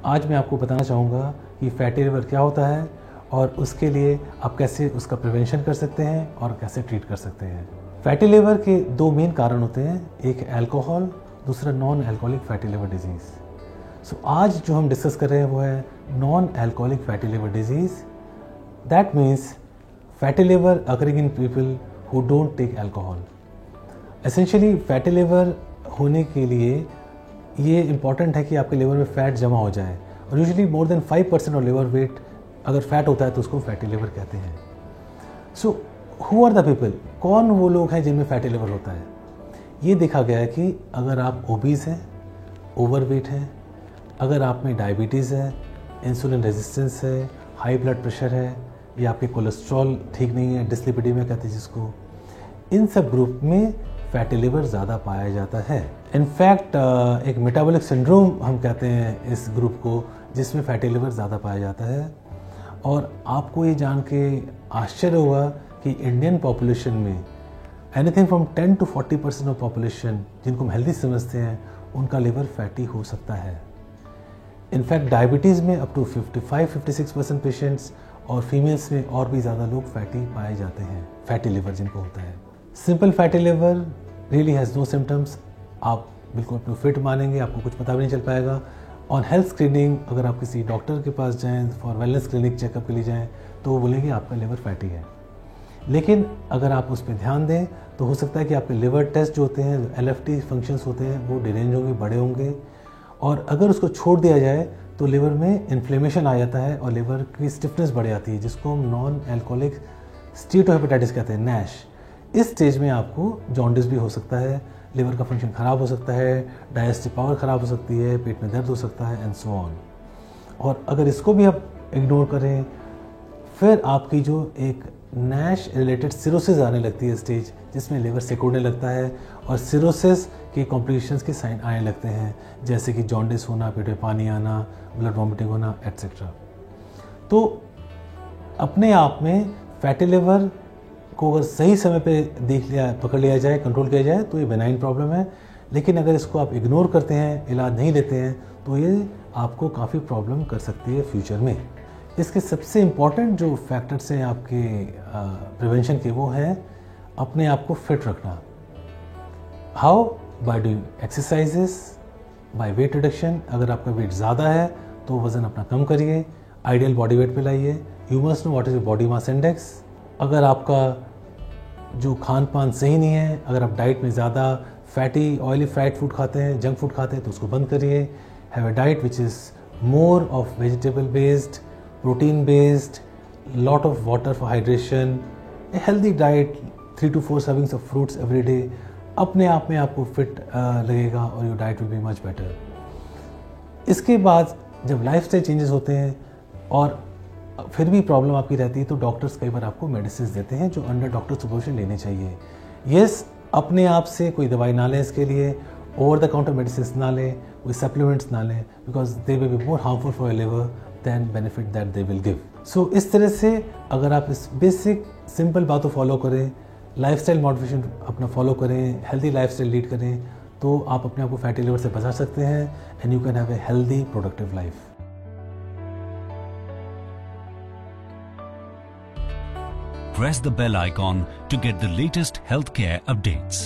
आज मैं आपको बताना चाहूँगा कि फैटी लिवर क्या होता है और उसके लिए आप कैसे उसका प्रिवेंशन कर सकते हैं और कैसे ट्रीट कर सकते हैं। फैटी लिवर के दो मेन कारण होते हैं, एक अल्कोहल, दूसरा non alcoholic fatty liver disease. So आज जो हम डिस्कस कर रहे हैं वो है non alcoholic fatty liver disease. That means fatty liver occurring in people who don't take alcohol. Essentially fatty liver होने के लिए ये इम्पॉर्टेंट है कि आपके लिवर में फ़ैट जमा हो जाए, और usually more than 5% of liver weight अगर फैट होता है तो उसको फैटी लिवर कहते हैं। So who are the people, कौन वो लोग हैं जिनमें फैटी लिवर होता है? ये देखा गया है कि अगर आप ओबीज हैं, ओवरवेट हैं, अगर आप में डायबिटीज़ है, इंसुलिन रेजिस्टेंस है, हाई ब्लड प्रेशर है, या आपके कोलेस्ट्रॉल ठीक नहीं है, डिस्लिपिडीमिया कहते हैं जिसको, इन सब ग्रुप में फैटी लिवर ज़्यादा पाया जाता है। इनफैक्ट एक मेटाबॉलिक सिंड्रोम हम कहते हैं इस ग्रुप को, जिसमें फैटी लिवर ज़्यादा पाया जाता है। और आपको ये जान के आश्चर्य होगा कि इंडियन पॉपुलेशन में anything from 10 to 40% of population जिनको हम हेल्दी समझते हैं उनका लिवर फैटी हो सकता है। इनफैक्ट डायबिटीज़ में अप टू 55-56% पेशेंट्स, और फीमेल्स में और भी ज़्यादा लोग फैटी पाए जाते हैं, फैटी लिवर जिनको होता है। Simple fatty liver really has no symptoms. आप बिल्कुल अपने फिट मानेंगे, आपको कुछ पता भी नहीं चल पाएगा। ऑन हेल्थ स्क्रीनिंग अगर आप किसी डॉक्टर के पास जाएं, फॉर वेलनेस क्लिनिक चेकअप के लिए जाएं, तो वो बोलेंगे आपका लिवर फैटी है। लेकिन अगर आप उस पर ध्यान दें तो हो सकता है कि आपके लिवर टेस्ट जो होते हैं, LFT फंक्शंस होते हैं, वो डिरेंज होंगे, बड़े होंगे, और अगर उसको छोड़ दिया जाए तो लिवर में इन्फ्लेमेशन आ जाता है और लिवर की स्टिफनेस बढ़ जाती है, जिसको हम नॉन अल्कोहलिक स्टीटोहेपेटाइटिस कहते हैं, नैश। इस स्टेज में आपको जॉन्डिस भी हो सकता है, लिवर का फंक्शन ख़राब हो सकता है, डाइजेस्टिव पावर ख़राब हो सकती है, पेट में दर्द हो सकता है, एंड सो ऑन। और अगर इसको भी आप इग्नोर करें, फिर आपकी जो एक नैश रिलेटेड सिरोसिस आने लगती है स्टेज, जिसमें लिवर सिकुड़ने लगता है और सिरोसिस के कॉम्प्लिकेशंस के साइन आने लगते हैं, जैसे कि जॉन्डिस होना, पेट में पानी आना, ब्लड वॉमिटिंग होना, एट्सेट्रा। तो अपने आप में फैटी लिवर को अगर सही समय पे पकड़ लिया जाए, कंट्रोल किया जाए, तो ये बेनाइन प्रॉब्लम है। लेकिन अगर इसको आप इग्नोर करते हैं, इलाज नहीं लेते हैं, तो ये आपको काफ़ी प्रॉब्लम कर सकती है फ्यूचर में। इसके सबसे इम्पॉर्टेंट जो फैक्टर्स हैं आपके प्रिवेंशन के, वो हैं अपने आप को फिट रखना। How? By doing exercises, by weight reduction. अगर आपका वेट ज़्यादा है तो वज़न अपना कम करिए, आइडियल बॉडी वेट पे लाइए। You must know what is your body mass index. अगर आपका जो खान पान सही नहीं है, अगर आप डाइट में ज़्यादा फैटी ऑयली फ्राइड फूड खाते हैं, जंक फूड खाते हैं, तो उसको बंद करिए। Have a diet which is more of vegetable based, protein based, lot of water for hydration, a healthy diet, 3 to 4 servings of fruits every day. अपने आप में आपको फिट लगेगा और your diet will be much better. इसके बाद जब lifestyle changes होते हैं और फिर भी प्रॉब्लम आपकी रहती है, तो डॉक्टर्स कई बार आपको मेडिसिन देते हैं जो अंडर डॉक्टर सुपरविजन लेने चाहिए। यस, अपने आप से कोई दवाई ना लें, इसके लिए ओवर द काउंटर मेडिसिन ना लें, कोई सप्लीमेंट्स ना लें, because they will be more harmful for your liver than benefit that they will give. So इस तरह से अगर आप इस बेसिक सिंपल बातों फॉलो करें, लाइफस्टाइल मॉडिफिकेशन अपना फॉलो करें, हेल्दी लाइफस्टाइल लीड करें, तो आप अपने आप को फैटी लिवर से बचा सकते हैं and you can have a healthy productive life. Press the bell icon to get the latest healthcare updates.